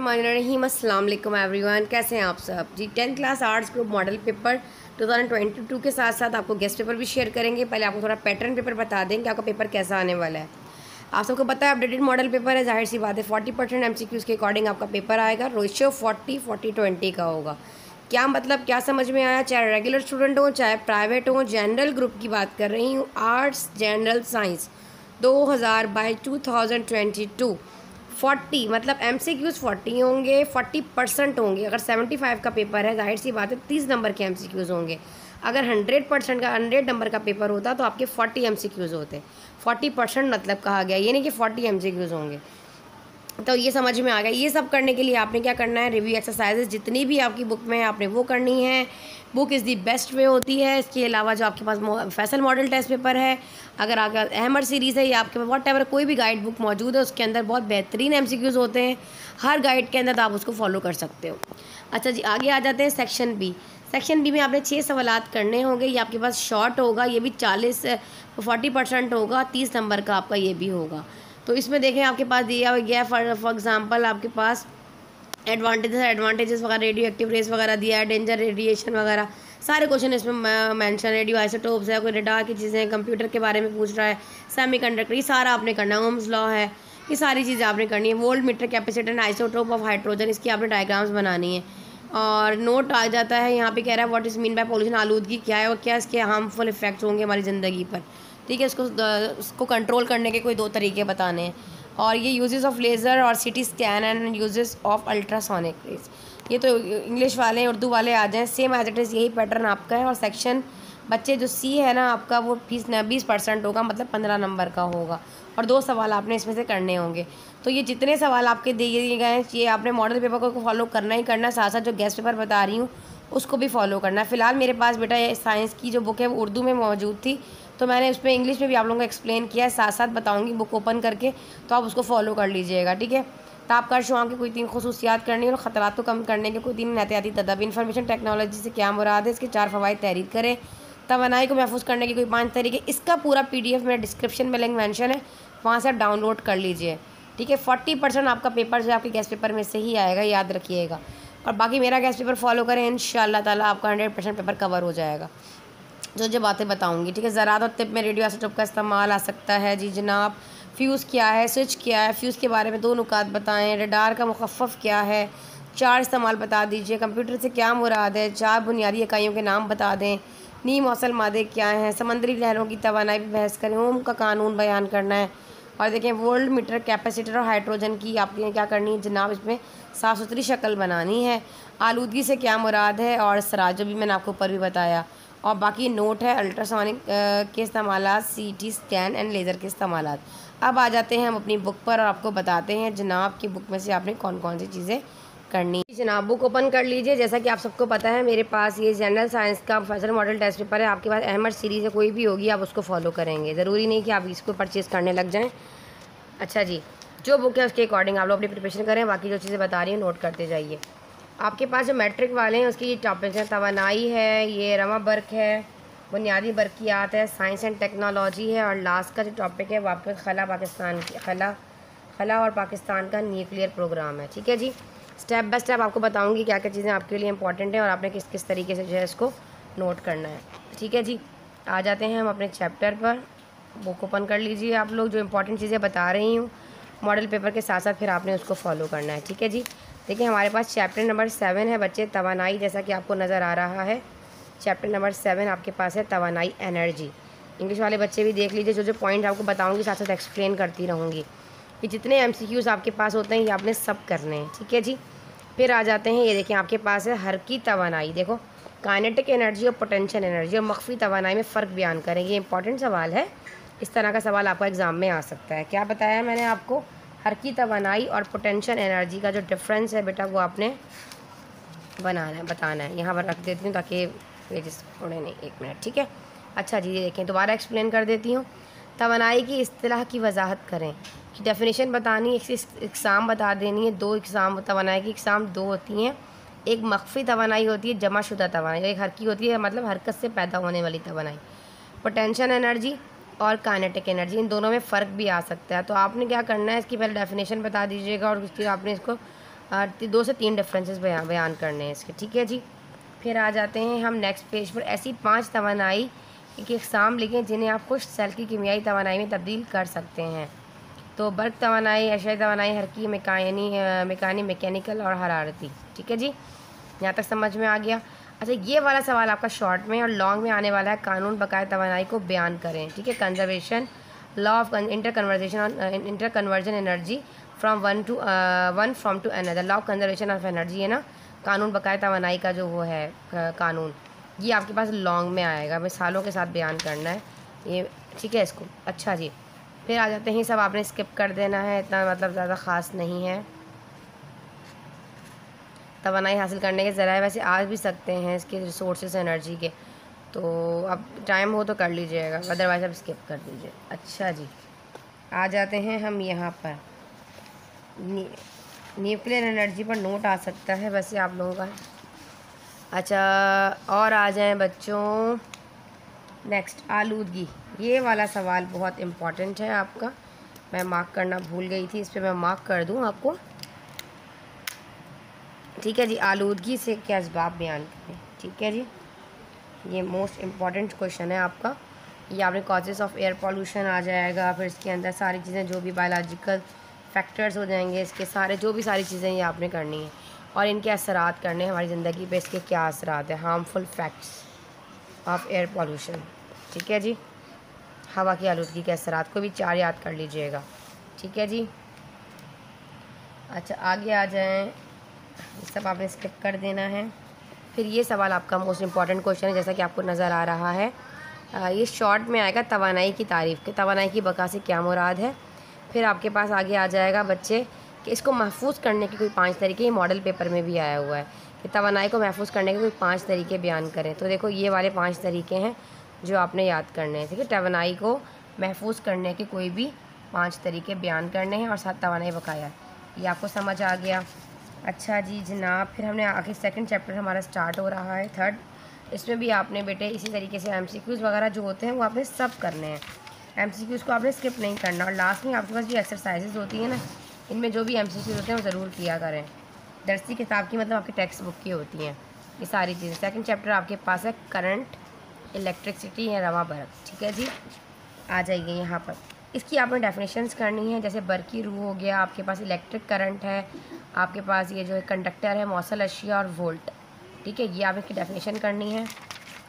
बिस्मिल्लाहिर्रहमानिर्रहीम। अस्सलाम वालेकुम एवरीवन, कैसे हैं आप सब जी। 10th class arts group model paper 2022 के साथ साथ आपको गेस्ट पेपर भी शेयर करेंगे। पहले आपको थोड़ा पैटर्न पेपर बता दें कि आपका पेपर कैसा आने वाला है। आप सबको पता है अपडेटेड मॉडल पेपर है, जाहिर सी बात है 40% MCQs के अकॉर्डिंग आपका पेपर आएगा। रेशियो 40-40-20 का होगा। क्या मतलब, क्या समझ में आया? चाहे रेगुलर स्टूडेंट हो, चाहे प्राइवेट हो, जनरल ग्रुप की बात कर रही हूँ, आर्ट्स जनरल साइंस 2022 40 मतलब MCQs 40 होंगे, 40% होंगे। अगर 75 का पेपर है, जाहिर सी बात है 30 नंबर के MCQs होंगे। अगर 100% का 100 नंबर का पेपर होता तो आपके 40 MCQs होते। 40% मतलब कहा गया, ये नहीं कि 40 MCQs होंगे। तो ये समझ में आ गया। ये सब करने के लिए आपने क्या करना है, रिव्यू एक्सरसाइजेज जितनी भी आपकी बुक में है आपने वो करनी है। Book is the best way होती है। इसके अलावा जो आपके पास फैसल मॉडल टेस्ट पेपर है, अगर आपका अहमद सीरीज़ है या आपके पास वॉट एवर कोई भी गाइड बुक मौजूद है, उसके अंदर बहुत बेहतरीन MCQs होते हैं हर गाइड के अंदर, तो आप उसको फॉलो कर सकते हो। अच्छा जी, आगे आ जाते हैं सेक्शन बी। सेक्शन बी में आपने 6 सवालात करने होंगे। ये आपके पास शॉर्ट होगा, ये भी 40% होगा, 30 नंबर का आपका ये भी होगा। तो इसमें देखें आपके पास दिया गया है फॉर एग्जांपल आपके पास एडवांटेजेस वगैरह, रेडियो एक्टिव रेस वगैरह दिया है, डेंजर रेडिएशन वगैरह सारे क्वेश्चन इसमें मेंशन। रेडियो आइसोटोप्स है, कोई रेडार की चीज़ें, कंप्यूटर के बारे में पूछ रहा है, सेमीकंडक्टर, ये सारा आपने करना है। ओम्स लॉ है, ये सारी चीज़ें आपने करनी है। Volt meter, capacitor and isotope of hydrogen, इसकी आपने डायग्राम्स बनानी है। और नोट आ जाता है यहाँ पे, कह रहा है what is mean by pollution, आलूदगी क्या है और क्या इसके हार्मफुल इफेक्ट्स होंगे हमारी ज़िंदगी पर। ठीक है, उसको कंट्रोल करने के कोई 2 तरीके बताने हैं। और ये यूजेस ऑफ लेज़र और CT scan and uses of ultrasonic rays, ये तो इंग्लिश वाले हैं, उर्दू वाले आ जाएँ, सेम एज इट इज़ यही पैटर्न आपका है। और सेक्शन बच्चे जो C है ना आपका, वो 20% होगा, मतलब 15 नंबर का होगा। और 2 सवाल आपने इसमें से करने होंगे। तो ये जितने सवाल आपके दिए गए हैं, ये आपने मॉडल पेपर को फॉलो करना ही करना है। साथ साथ जो गेस्ट पेपर बता रही हूँ उसको भी फॉलो करना है। फ़िलहाल मेरे पास बेटा ये साइंस की जो बुक है वो उर्दू में मौजूद थी, तो मैंने उस पर इंग्लिश में भी आप लोगों को एक्सप्लेन किया है, साथ साथ बताऊँगी बुक ओपन करके, तो आप उसको फॉलो कर लीजिएगा। ठीक है, ताबकार शुआ की कोई 3 खसूसियात करनी है और ख़तरात को कम करने के कोई 3 एहतियाती तदाबीर। इन्फॉर्मेशन टेक्नोलॉजी से क्या मुराद है, इसके 4 फ़वाइद तहरीर करें। तवानाई को महफूज करने के कोई 5 तरीके। इसका पूरा PDF मेरा डिस्क्रिप्शन में लिंक मेंशन है, वहाँ से आप डाउनलोड कर लीजिए। ठीक है, 40% आपका पेपर जो आपके गेस्ट पेपर में से ही आएगा, याद रखिएगा। और बाकी मेरा गेस्ट पेपर फॉलो करें, इंशाअल्लाह ताला आपका 100% पेपर कवर हो जाएगा। जो बातें बताऊंगी, ठीक है। ज़रात और तिब में रेडियो आइसोटोप का इस्तेमाल आ सकता है जी जनाब। फ्यूज़ क्या है, स्विच क्या है, फ्यूज़ के बारे में 2 नुकात बताएं। रडार का मुखफ़फ़ क्या है, 4 इस्तेमाल बता दीजिए। कंप्यूटर से क्या मुराद है, 4 बुनियादी इकाइयों के नाम बता दें। नी मौसल मादे क्या हैं, समंदरी लहरों की तवानाई पर बहस करें। ओम का कानून बयान करना है। और देखें वोल्ट मीटर, कैपेसिटर और हाइड्रोजन की आपने क्या करनी है जनाब, इसमें साफ़ सुथरी शक्ल बनानी है। आलूदगी से क्या मुराद है, और सराज जो भी मैंने आपको ऊपर भी बताया। और बाकी नोट है अल्ट्रासोनिक के इस्तेमालात, CT स्कैन एंड लेज़र के इस्तेमालात। अब आ जाते हैं हम अपनी बुक पर और आपको बताते हैं जनाब की बुक में से आपने कौन कौन सी चीज़ें करनी है। जनाब बुक ओपन कर लीजिए। जैसा कि आप सबको पता है मेरे पास ये जनरल साइंस का फैसल मॉडल टेस्ट पेपर है। आपके पास अहमद सीरीज़ है, कोई भी होगी आप उसको फॉलो करेंगे, ज़रूरी नहीं कि आप इसको परचेज़ करने लग जाएँ। अच्छा जी, जो बुक है उसके अकॉर्डिंग आप लोग अपनी प्रिपरेशन करें, बाकी जो चीज़ें बता रही हैं नोट करते जाइए। आपके पास जो मैट्रिक वाले हैं उसकी टॉपिक है, तवानाई है, ये रमा बर्क है, बुनियादी बरकियात है, साइंस एंड टेक्नोलॉजी है, और लास्ट का जो टॉपिक है वो आपके खला पाकिस्तान की खला और पाकिस्तान का न्यूक्लियर प्रोग्राम है। ठीक है जी, स्टेप बाय स्टेप आपको बताऊंगी क्या क्या चीज़ें आपके लिए इंपॉर्टेंट है और आपने किस किस तरीके से जो है इसको नोट करना है। ठीक है जी, आ जाते हैं हम अपने चैप्टर पर। बुक ओपन कर लीजिए आप लोग। जो इंपॉर्टेंट चीज़ें बता रही हूँ मॉडल पेपर के साथ साथ फिर आपने उसको फॉलो करना है। ठीक है जी, देखिए हमारे पास चैप्टर नंबर 7 है बच्चे, तवानाई, जैसा कि आपको नज़र आ रहा है। चैप्टर नंबर 7 आपके पास है तवानाई, एनर्जी। इंग्लिश वाले बच्चे भी देख लीजिए, जो पॉइंट आपको बताऊंगी साथ साथ एक्सप्लेन करती रहूँगी। कि जितने MCQs आपके पास होते हैं ये आपने सब करने हैं। ठीक है जी, फिर आ जाते हैं, ये देखिए आपके पास है हरकी तवानाई। देखो काइनेटिक एनर्जी और पोटेंशियल एनर्जी और मख्फी तवानाई में फ़र्क बयान करें। ये इंपॉर्टेंट सवाल है, इस तरह का सवाल आपका एग्ज़ाम में आ सकता है। क्या बताया मैंने आपको, हरकी तवानाई और पोटेंशियल एनर्जी का जो डिफरेंस है बेटा वो आपने बताना है। यहाँ पर रख देती हूँ ताकि पेजेस थोड़े नहीं, 1 मिनट। ठीक है, अच्छा जी, ये देखें दोबारा एक्सप्लेन कर देती हूँ। तवानाई की इस्तिलाह की वजाहत करें, कि डेफिनेशन बतानी, इकसाम बता देनी है। 2 इकसाम तवानाई की, इकसाम 2 होती हैं। एक मख्फी तवानाई होती है, जमाशुदा तवानाई, एक हरकी होती है, मतलब हरकत से पैदा होने वाली तवानाई। पोटेंशियल एनर्जी और काइनेटिक एनर्जी, इन दोनों में फ़र्क भी आ सकता है। तो आपने क्या करना है, इसकी पहले डेफिनेशन बता दीजिएगा और उसकी आपने इसको 2 से 3 डिफरेंसेस बयान करने हैं इसके, ठीक है जी। फिर आ जाते हैं हम नेक्स्ट पेज पर। ऐसी 5 तवानाई की अक़साम लिखें जिन्हें आप खुश्क सेल की कीमियाई तवानाई में तब्दील कर सकते हैं। तो बर्क तवानाई, एशियाई तवानाई, हरकी, मैकेनिकल और हरारती, ठीक है जी। यहाँ तक समझ में आ गया। अच्छा, ये वाला सवाल आपका शॉर्ट में और लॉन्ग में आने वाला है। कानून बकाया तवानाई को बयान करें, ठीक है। Conservation, law of inter conversion energy from one from to another, law of conservation of energy है ना, कानून बकाया तवानाई का जो वो है कानून, ये आपके पास लॉन्ग में आएगा, मिसालों के साथ बयान करना है ये, ठीक है इसको। अच्छा जी, फिर आ जाते हैं, सब आपने स्किप कर देना है, इतना मतलब ज़्यादा ख़ास नहीं है। तवानाई हासिल करने के ज़राए वैसे आ भी सकते हैं इसके रिसोर्सेज एनर्जी के, तो अब टाइम हो तो कर लीजिएगा, अदरवाइज़ अब स्किप कर दीजिए। अच्छा जी, आ जाते हैं हम यहाँ पर। न्यूक्लियर एनर्जी पर नोट आ सकता है वैसे आप लोगों का। अच्छा, और आ जाएं बच्चों नेक्स्ट, आलूदगी। ये वाला सवाल बहुत इम्पॉर्टेंट है आपका, मैं मार्क करना भूल गई थी, इस पर मैं मार्क कर दूँ आपको, ठीक है जी। आलूदगी से क्या असबाब बयान करें, ठीक है जी। ये मोस्ट इम्पॉर्टेंट क्वेश्चन है आपका। ये आपने कॉजेज़ ऑफ एयर पॉल्यूशन आ जाएगा, फिर इसके अंदर सारी चीज़ें जो भी बायोलॉजिकल फैक्टर्स हो जाएंगे, इसके सारे जो भी सारी चीज़ें ये आपने करनी है, और इनके असरात करने हैं हमारी ज़िंदगी पे, इसके क्या असरात है, harmful facts of air pollution, ठीक है जी। हवा की आलूदगी के असरात को भी 4 याद कर लीजिएगा, ठीक है जी। अच्छा, आगे आ जाएं, सब आपने स्किप कर देना है। फिर ये सवाल आपका मोस्ट इम्पॉर्टेंट क्वेश्चन है, जैसा कि आपको नज़र आ रहा है। ये शॉर्ट में आएगा, तवानाई की तारीफ़, तवानाई की बका से क्या मुराद है। फिर आपके पास आगे आ जाएगा बच्चे कि इसको महफूज करने के कोई 5 तरीके, ये मॉडल पेपर में भी आया हुआ है कि तवानाई को महफूज करने के कोई 5 तरीके बयान करें। तो देखो, ये वाले 5 तरीके हैं जो आपने याद करने हैं, ठीक है। तवानाई को महफूज करने के कोई भी 5 तरीके बयान करने हैं और साथ तवानाई बकाया, ये आपको समझ आ गया। अच्छा जी जनाब, फिर हमने आखिर सेकंड चैप्टर हमारा स्टार्ट हो रहा है, थर्ड। इसमें भी आपने बेटे इसी तरीके से एमसीक्यूज़ वगैरह जो होते हैं वो आपने सब करने हैं, एमसीक्यूज़ को आपने स्किप नहीं करना। और लास्ट में आपके पास जो एक्सरसाइजेज होती हैं ना, इनमें जो भी एमसीक्यूज़ होते हैं वो ज़रूर किया करें। दरसी किताब की मतलब आपकी टेक्स्ट बुक की होती हैं ये सारी चीज़ें। सेकंड चैप्टर आपके पास है करंट, इलेक्ट्रिसिटी या रवा बर्क, ठीक है जी। आ जाइए यहाँ पर, इसकी आपने डेफिनेशंस करनी है। जैसे बर्की रू हो गया, आपके पास इलेक्ट्रिक करंट है, आपके पास ये जो है कंडक्टर है, मौसल अशिया और वोल्ट, ठीक है। ये आप इसकी डेफिनेशन करनी है,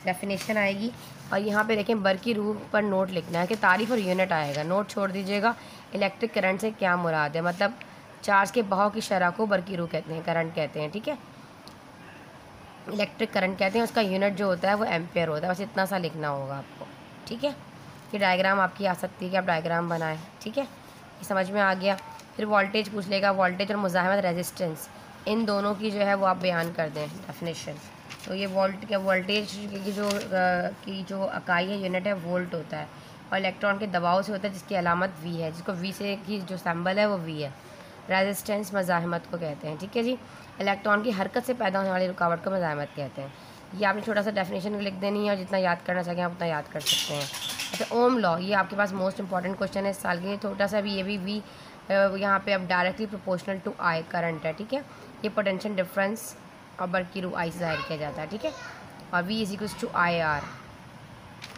डेफिनेशन आएगी। और यहाँ पे देखें, बर्की रू पर नोट लिखना है कि तारीफ़ और यूनिट आएगा, नोट छोड़ दीजिएगा। इलेक्ट्रिक करंट से क्या मुराद है, मतलब चार्ज के बहाव की शरह को बर्की रू कहते हैं, करंट कहते हैं, ठीक है। इलेक्ट्रिक करंट कहते हैं, उसका यूनिट जो होता है वो एम्पेयर होता है, बस इतना सा लिखना होगा आपको, ठीक है। ये डायग्राम आपकी आ सकती है कि आप डायग्राम बनाएं, ठीक है, ये समझ में आ गया। फिर वोल्टेज पूछ लेगा, वोल्टेज और मुज़ाहमत रेजिस्टेंस, इन दोनों की जो है वो आप बयान कर दें डेफिनेशन। तो ये वोल्टेज की जो इकाई है, यूनिट है, वोल्ट होता है, और इलेक्ट्रॉन के दबाव से होता है जिसकी अलामत वी है, जिसको वी से की जो सिंबल है वो वी है। रेजिस्टेंस मुज़ाहमत को कहते हैं, ठीक है जी। इलेक्ट्रॉन की हरकत से पैदा होने वाली रुकावट को मुज़ाहमत कहते हैं। ये आपने छोटा सा डेफिनेशन लिख देनी है, और जितना याद करना चाहिए आप उतना याद कर सकते हैं। अच्छा, ओम लॉ, ये आपके पास मोस्ट इंपॉर्टेंट क्वेश्चन है इस साल के, छोटा सा भी, ये भी वी यहाँ पे अब directly proportional to I current है, ठीक है। ये पोटेंशियल डिफरेंस और बर्की रू आई से जाहिर किया जाता है, ठीक है। और V is equals to I R,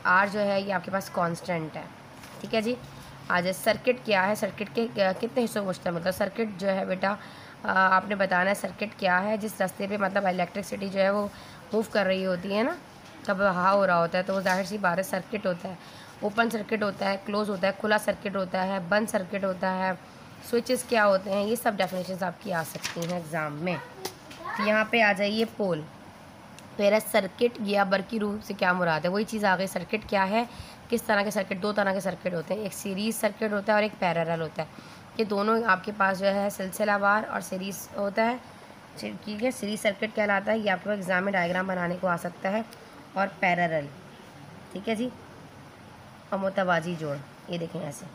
R जो है ये आपके पास कांस्टेंट है, ठीक है जी। आज सर्किट क्या है, सर्किट के कितने हिस्सों में मुश्तमिल, मतलब सर्किट जो है बेटा आपने बताना है सर्किट क्या है। जिस रास्ते पे मतलब इलेक्ट्रिसिटी जो है वो मूव कर रही होती है ना, कब बहा हो रहा होता है, तो वो जाहिर सी बात है सर्किट होता है। ओपन सर्किट होता है, क्लोज होता है, खुला सर्किट होता है, बंद सर्किट होता है, स्विचेस क्या होते हैं, ये सब डेफिनेशंस आपकी आ सकती हैं एग्ज़ाम में। तो यहाँ पे आ जाइए पोल, मेरा सर्किट या बर्की रूप से क्या मुराद है, वही चीज़ आ गई। सर्किट क्या है, किस तरह के सर्किट, 2 तरह के सर्किट होते हैं, एक सीरीज़ सर्किट होता है और एक पैरेलल होता है। ये दोनों आपके पास जो है सिलसिलावार और सीरीज़ होता है, ठीक है। सीरीज़ सर्किट कहलाता है, ये आपको एग्ज़ाम में डायग्राम बनाने को आ सकता है, और पैरेलल, ठीक है जी। और मुतवाज़ी जोड़, ये देखें ऐसे,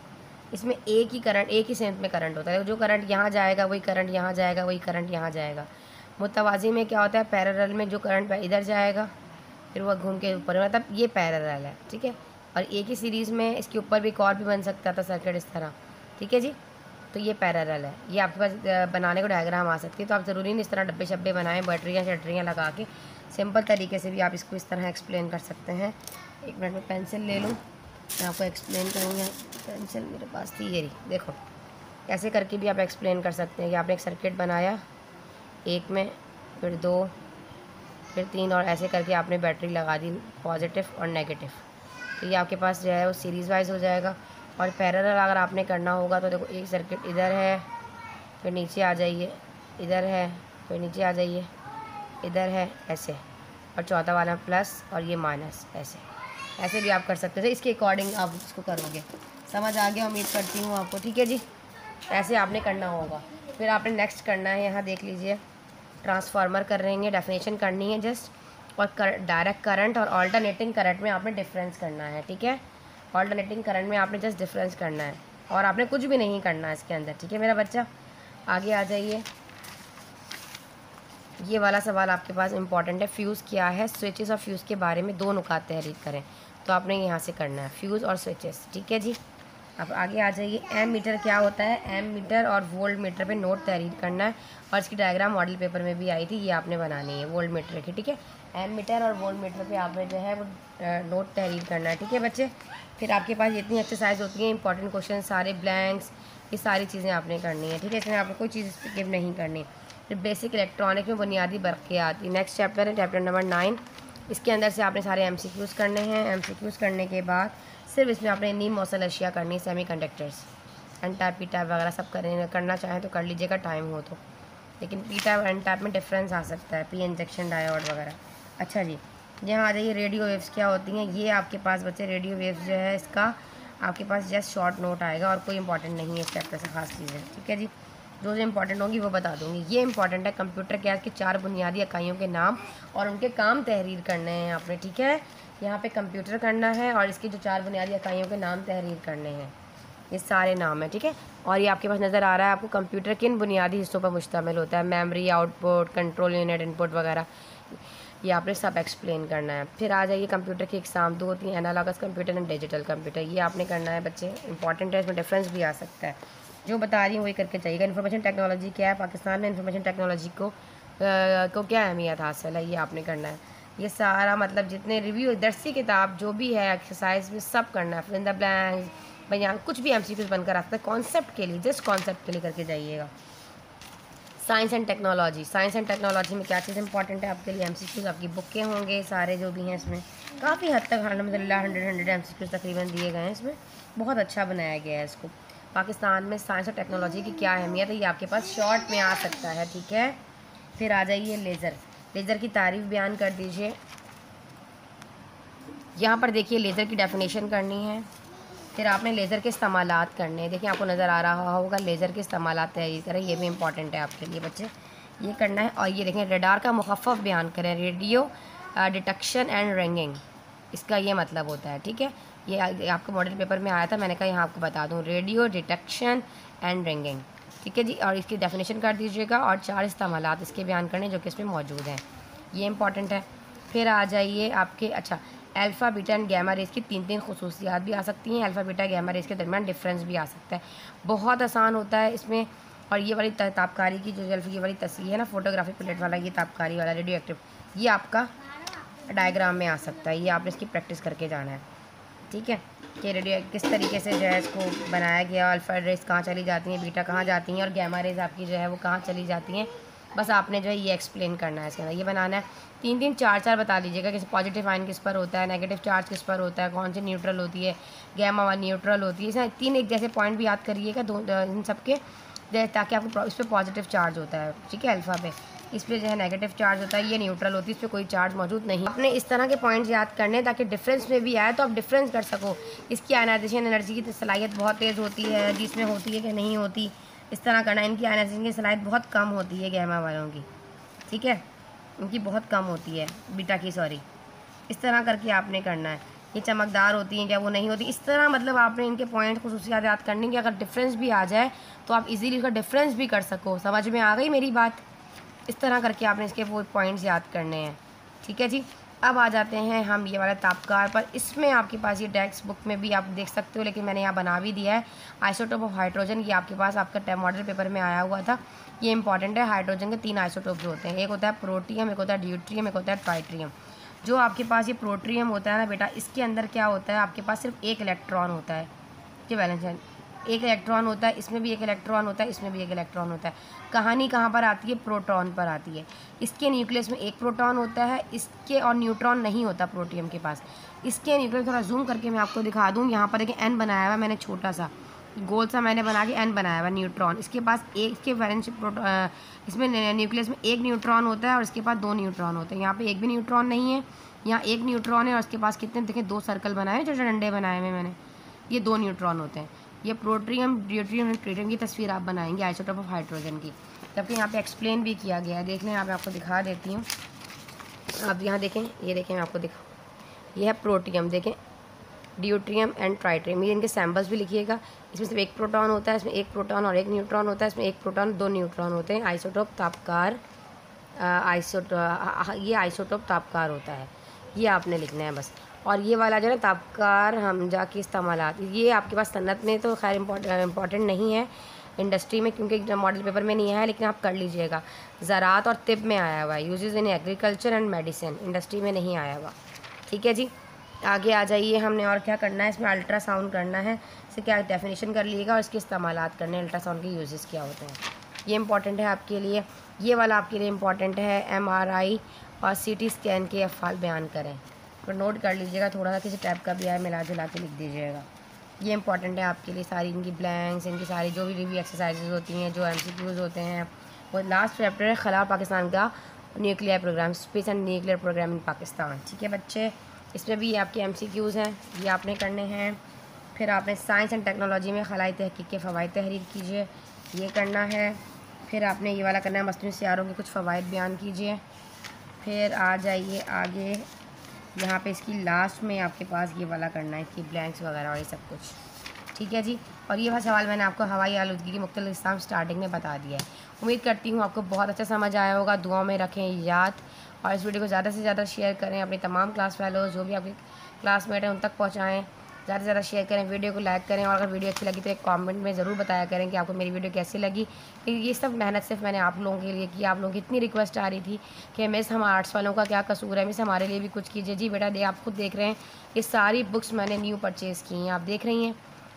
इसमें एक ही करंट, एक ही सेंस में करंट होता है, जो करंट यहाँ जाएगा वही करंट यहाँ जाएगा, वही करंट यहाँ जाएगा। मुतवाज़ी में क्या होता है, पैरेलल में जो करंट इधर जाएगा फिर वह घूम के ऊपर, मतलब ये पैरेलल है, ठीक है। और एक ही सीरीज़ में इसके ऊपर भी एक और भी बन सकता था सर्किट इस तरह, ठीक है जी। तो ये पैरेलल है। ये आपके पास बनाने को डायग्राम आ सकती है। तो आप ज़रूरी नहीं इस तरह डब्बे शब्बे बनाएं बैटरियाँ शटरियाँ लगा के, सिंपल तरीके से भी आप इसको इस तरह एक्सप्लेन कर सकते हैं। एक मिनट में पेंसिल ले लूँ, मैं आपको एक्सप्लेन करूँगी। पेंसिल मेरे पास थी, ये रही, देखो ऐसे करके भी आप एक्सप्लेन कर सकते हैं कि आपने एक सर्किट बनाया, एक में फिर 2 फिर 3 और ऐसे करके आपने बैटरी लगा दी पॉजिटिव और नेगेटिव। तो ये आपके पास जो है वो सीरीज़ वाइज हो जाएगा। और पैरेलल अगर आपने करना होगा तो देखो एक सर्किट इधर है, फिर नीचे आ जाइए, इधर है, फिर नीचे आ जाइए, इधर है, ऐसे, और चौथा वाला प्लस और ये माइनस, ऐसे भी आप कर सकते हो। इसके अकॉर्डिंग आप इसको करोगे। समझ आ गया उम्मीद करती हूँ आपको, ठीक है जी। ऐसे आपने करना होगा। फिर आपने नेक्स्ट करना है, यहाँ देख लीजिए ट्रांसफार्मर कर रहे हैं, डेफिनेशन करनी है जस्ट, और डायरेक्ट करंट और ऑल्टरनेटिंग करंट में आपने डिफरेंस करना है, ठीक है। ऑल्टरनेटिंग करंट में आपने जस्ट डिफरेंस करना है और आपने कुछ भी नहीं करना है इसके अंदर, ठीक है मेरा बच्चा। आगे आ जाइए, ये वाला सवाल आपके पास इंपॉर्टेंट है, फ्यूज़ क्या है, स्विचेस और फ्यूज़ के बारे में 2 नुकात तहरीर करें। तो आपने यहाँ से करना है फ्यूज़ और स्विचेस, ठीक है जी। अब आगे आ जाइए, एम मीटर क्या होता है, एम मीटर और वोल्ट मीटर पे नोट तहरीर करना है, और इसकी डायग्राम मॉडल पेपर में भी आई थी, ये आपने बनानी है वोल्ट मीटर की, ठीक है। एम मीटर और वोल्ट मीटर पे आपने जो है वो नोट तहरीर करना है, ठीक है बच्चे। फिर आपके पास इतनी एक्सरसाइज होती है, इंपॉर्टेंट क्वेश्चन सारे ब्लैंक्स, ये सारी चीज़ें आपने करनी है, ठीक है। इसमें आपको कोई चीज़ स्किप नहीं करनी। फिर बेसिक इलेक्ट्रॉनिक में बुनियादी बरक़ियात, नेक्स्ट चैप्टर है चैप्टर नंबर 9। इसके अंदर से आपने सारे MCQs करने हैं। MCQs करने के बाद सिर्फ इसमें आपने नीम मौसल अशिया करनी, semi conductors, N type P type वगैरह सब करना चाहें तो कर लीजिएगा टाइम हो तो, लेकिन पी टाइप और एन टाइप में डिफरेंस आ सकता है, पी इंजेक्शन डायोड वगैरह। अच्छा जी, यहाँ आ जाइए, रेडियो वेव्स क्या होती हैं। ये आपके पास बच्चे रेडियो वेव्स जो है इसका आपके पास जस्ट शॉर्ट नोट आएगा और कोई इंपॉर्टेंट नहीं है इस चैप्टर से खास चीज़ें, ठीक है जी। जो इंपॉर्टेंट होंगी वो बता दूँगी। ये इंपॉर्टेंट है, कंप्यूटर के आज के 4 बुनियादी इकाइयों के नाम और उनके काम तहरीर करने हैं आपने, ठीक है। यहाँ पे कंप्यूटर करना है और इसकी जो 4 बुनियादी इकाइयों के नाम तहरीर करने हैं, ये सारे नाम हैं, ठीक है। और ये आपके पास नज़र आ रहा है आपको कंप्यूटर किन बुनियादी हिस्सों पर मुश्तमिल होता है, memory, output, control unit, input वगैरह, ये आपने सब एक्सप्लेन करना है। फिर आ जाइए, कंप्यूटर की एग्जाम 2 होती हैं, analogous computer and digital computer, ये आपने करना है बच्चे, इंपॉर्टेंट है, इसमें डिफरेंस भी आ सकता है। जो बता रही हूँ वही करके चाहिएगा। इन्फॉर्मेशन टेक्नोलॉजी क्या है, पाकिस्तान में इन्फॉर्मेशन टेक्नोलॉजी को क्या अहमियत हासिल है, ये आपने करना है। ये सारा मतलब जितने रिव्यू दरसी किताब जो भी है एक्सरसाइज में सब करना है। फिर इन द ब्लैंक्स भाई यहाँ कुछ भी MCQs बनकर आता है, कॉन्सेप्ट के लिए, जस्ट कॉन्सेप्ट के लिए करके जाइएगा। Science and technology, science and technology में क्या चीज़ इंपॉर्टेंट है आपके लिए, MCQs आपकी बुकें होंगे सारे जो भी हैं इसमें, काफ़ी हद तक अल्हम्दुलिल्लाह 100 MCQs तकरीबन दिए गए हैं इसमें, बहुत अच्छा बनाया गया है इसको। पाकिस्तान में साइंस और टेक्नोलॉजी की क्या अहमियत है, ये आपके पास शॉर्ट में आ सकता है, ठीक है। फिर आ जाइए लेज़र, लेज़र की तारीफ़ बयान कर दीजिए। यहाँ पर देखिए लेज़र की डेफिनेशन करनी है, फिर आपने लेज़र के इस्तेमालात करने हैं। देखिए आपको नज़र आ रहा होगा लेज़र के इस्तेमालात तहरीर करें, ये भी इंपॉर्टेंट है आपके लिए बच्चे, ये करना है। और ये देखें रडार का मुखफ़्फ़ बयान करें, रेडियो डिटेक्शन एंड रिंगिंग, इसका ये मतलब होता है, ठीक है। ये आपको मॉडल पेपर में आया था, मैंने कहा यहाँ आपको बता दूँ, रेडियो डिटेक्शन एंड रिंगिंग, ठीक है जी। और इसकी डेफिनेशन कर दीजिएगा और 4 इस्तेमालात इसके बयान करने जो कि इसमें मौजूद हैं, ये इंपॉर्टेंट है। फिर आ जाइए आपके, अच्छा, alpha beta and gamma rays की 3 खुसूसियात भी आ सकती हैं, अल्फ़ा बीटा गैमा रेस के दरमियान डिफरेंस भी आ सकता है, बहुत आसान होता है इसमें। और ये वाली तापकारी की जो ये वाली तस्वीर है ना, फोटोग्राफी प्लेट वाला, ये तापकारी वाला रेडियो एक्टिव, ये आपका डायग्राम में आ सकता है, ये आपने इसकी प्रैक्टिस करके जाना है, ठीक है, कि रेडियो किस तरीके से जो है इसको बनाया गया, अल्फ़ा रेस कहाँ चली जाती हैं, बीटा कहाँ जाती हैं और गैमा रेस आपकी जो है वो कहाँ चली जाती हैं, बस आपने जो है ये एक्सप्लेन करना है इसके अंदर, ये बनाना है। 3 4 बता लीजिएगा कि पॉजिटिव आयन किस पर होता है, नेगेटिव चार्ज किस पर होता है, कौन सी न्यूट्रल होती है, गैमा वाला न्यूट्रल होती है, इसमें 3 एक जैसे पॉइंट भी याद करिएगा इन सब के, ताकि आपको इस पर पॉजिटिव चार्ज होता है, ठीक है, अल्फ़ा पे, इस पर जो है नेगेटिव चार्ज होता है, ये न्यूट्रल होती है, इस पर कोई चार्ज मौजूद नहीं। आपने इस तरह के पॉइंट्स याद करने ताकि डिफरेंस में भी आए तो आप डिफरेंस कर सको। इसकी आयनाइजेशन एनर्जी की सलाहियत बहुत तेज़ होती है, जिसमें होती है कि नहीं होती, इस तरह करना। इनकी आयनाइजेशन की सलाहियत बहुत कम होती है गैमा वालों की, ठीक है, इनकी बहुत कम होती है, बीटा की सॉरी, इस तरह करके आपने करना है। ये चमकदार होती हैं क्या, वो नहीं होती, इस तरह मतलब आपने इनके पॉइंट खुसूसियात याद करने की, अगर डिफरेंस भी आ जाए तो आप इजीली उसका डिफरेंस भी कर सको। समझ में आ गई मेरी बात, इस तरह करके आपने इसके वो पॉइंट्स याद करने हैं, ठीक है जी। अब आ जाते हैं हम ये वाला तापकार पर। इसमें आपके पास ये टेक्स्ट बुक में भी आप देख सकते हो, लेकिन मैंने यहाँ बना भी दिया है। आइसोटोप ऑफ हाइड्रोजन, ये आपके पास आपका मॉडल पेपर में आया हुआ था, ये इंपॉर्टेंट है। हाइड्रोजन के 3 आइसोटोप्स होते हैं, एक होता है प्रोटियम, एक होता है ड्यूट्रियम, एक होता है ट्राइट्रियम। जो आपके पास ये प्रोट्रियम होता है ना बेटा, इसके अंदर क्या होता है, आपके पास सिर्फ एक इलेक्ट्रॉन होता है, कि वैलेंस है एक इलेक्ट्रॉन होता है, इसमें भी एक इलेक्ट्रॉन होता है, इसमें भी एक इलेक्ट्रॉन होता है। कहानी कहाँ पर आती है, प्रोटॉन पर आती है। इसके न्यूक्लियस में एक प्रोटॉन होता है, इसके और न्यूट्रॉन नहीं होता प्रोटियम के पास। इसके न्यूक्लियस थोड़ा जूम करके मैं आपको दिखा दूँ, यहाँ पर एक एन बनाया हुआ मैंने, छोटा सा गोल सा मैंने बना के एन बनाया हुआ न्यूट्रॉन। इसके पास एक के वैलेंस इसमें न्यूक्लियस में एक न्यूट्रॉन होता है और इसके पास 2 न्यूट्रॉन होते हैं। यहाँ पे एक भी न्यूट्रॉन नहीं है, यहाँ एक न्यूट्रॉन है और इसके पास कितने देखें 2 सर्कल बनाए हैं, छोटे डंडे बनाए हुए मैंने, ये 2 न्यूट्रॉन होते हैं। ये प्रोट्रियम, ड्यूट्रियम एंड ट्रिटियम की तस्वीर आप बनाएंगे आइसोटोप ऑफ हाइड्रोजन की, जबकि यहाँ पे एक्सप्लेन भी किया गया है। देख लें, यहाँ पे आपको दिखा देती हूँ। आप यहाँ देखें, ये देखें, मैं आपको दिखा, ये है प्रोटियम, देखें ड्यूट्रियम एंड ट्राइट्रियम, ये इनके सैम्पल्स भी लिखिएगा। इसमें सिर्फ एक प्रोटॉन होता है, इसमें एक प्रोटॉन और एक न्यूट्रॉन होता है, इसमें एक प्रोटॉन 2 न्यूट्रॉन होते हैं। आइसोटोप तापकार, ये आइसोटोप तापकार होता है, ये आपने लिखना है बस। और ये वाला जो है ना तापकार हम जाके इस्तेमालात, ये आपके पास सन्नत में तो खैर इम्पॉर्टेंट नहीं है, इंडस्ट्री में क्योंकि मॉडल पेपर में नहीं आया है, लेकिन आप कर लीजिएगा। ज़राअत और तिब में आया हुआ है, uses in agriculture and medicine, industry में नहीं आया हुआ। ठीक है जी, आगे आ जाइए। हमने और क्या करना है, इसमें अल्ट्रासाउंड करना है, इसे क्या डेफिनेशन कर लीजिएगा और इसके इस्तेमालात करने हैं, अल्ट्रासाउंड के यूजेस क्या होते हैं, ये इंपॉर्टेंट है आपके लिए। ये वाला आपके लिए इंपॉर्टेंट है, MRI और CT स्कैन के अफ़ाल बयान करें, तो नोट कर लीजिएगा, थोड़ा सा किसी टाइप का भी आए मिला जुला के लिख दीजिएगा। ये इंपॉर्टेंट है आपके लिए, सारी इनकी ब्लैंक्स, इनकी सारी जो भी रिव्यू एक्सरसाइजेज होती हैं, जो MCQs होते हैं। वो लास्ट चैप्टर है खला पाकिस्तान का nuclear programme, space and nuclear programme in Pakistan. ठीक है बच्चे, इसमें भी आपके MCQs हैं, ये आपने करने हैं। फिर आपने साइंस एंड टेक्नोलॉजी में खलाई तहकीक के फ़वाइद तहरीर कीजिए, ये करना है। फिर आपने ये वाला करना है, मसनूई सियारों के कुछ फ़वाइद बयान कीजिए। फिर आ जाइए आगे, यहाँ पे इसकी लास्ट में आपके पास ये वाला करना है, इसकी ब्लैंक्स वगैरह और ये सब कुछ। ठीक है जी, और ये वाला सवाल मैंने आपको हवाई आलूदगी की मुख्तलिफ इक़साम स्टार्टिंग में बता दिया है। उम्मीद करती हूँ आपको बहुत अच्छा समझ आया होगा, दुआ में रखें याद, और इस वीडियो को ज़्यादा से ज़्यादा शेयर करें, अपने तमाम क्लास फेलोज़ जो भी आपके क्लासमेट हैं उन तक पहुँचाएँ, ज़्यादा से ज़्यादा शेयर करें, वीडियो को लाइक करें, और अगर वीडियो अच्छी लगी तो एक कमेंट में ज़रूर बताया करें कि आपको मेरी वीडियो कैसी लगी। ये सब मेहनत सिर्फ मैंने आप लोगों के लिए की, आप लोगों की इतनी रिक्वेस्ट आ रही थी कि मिस हम आर्ट्स वालों का क्या कसूर है, मिस हमारे लिए भी कुछ कीजिए। जी बेटा, आप खुद देख रहे हैं, ये सारी बुक्स मैंने न्यू परचेज़ की हैं, आप देख रही हैं,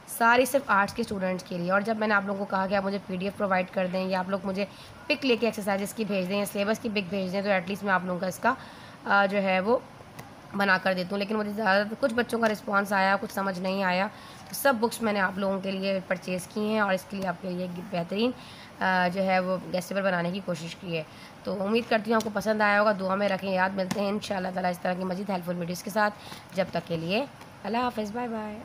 सारी सिर्फ आर्ट्स के स्टूडेंट्स के लिए। और जब मैंने आप लोगों को कहा कि आप मुझे PDF प्रोवाइड कर दें, या आप लोग मुझे पिक लेके एक्सरसाइजेस की भेज दें, या सिलेबस की पिक भेज दें, तो एटलीस्ट मैं आप लोगों का इसका जो है वो बना कर देती हूँ। लेकिन मुझे ज़्यादा कुछ बच्चों का रिस्पांस आया, कुछ समझ नहीं आया, तो सब बुक्स मैंने आप लोगों के लिए परचेज़ की हैं, और इसके लिए आपके लिए बेहतरीन जो है वो गेस्ट पेपर बनाने की कोशिश की है। तो उम्मीद करती हूँ आपको पसंद आया होगा, दुआ में रखें याद। मिलते हैं इंशाअल्लाह ताला इस तरह की मज़ीद हेल्पफुल वीडियोज़ के साथ। जब तक के लिए अल्लाह हाफ़िज़, बाय बाय।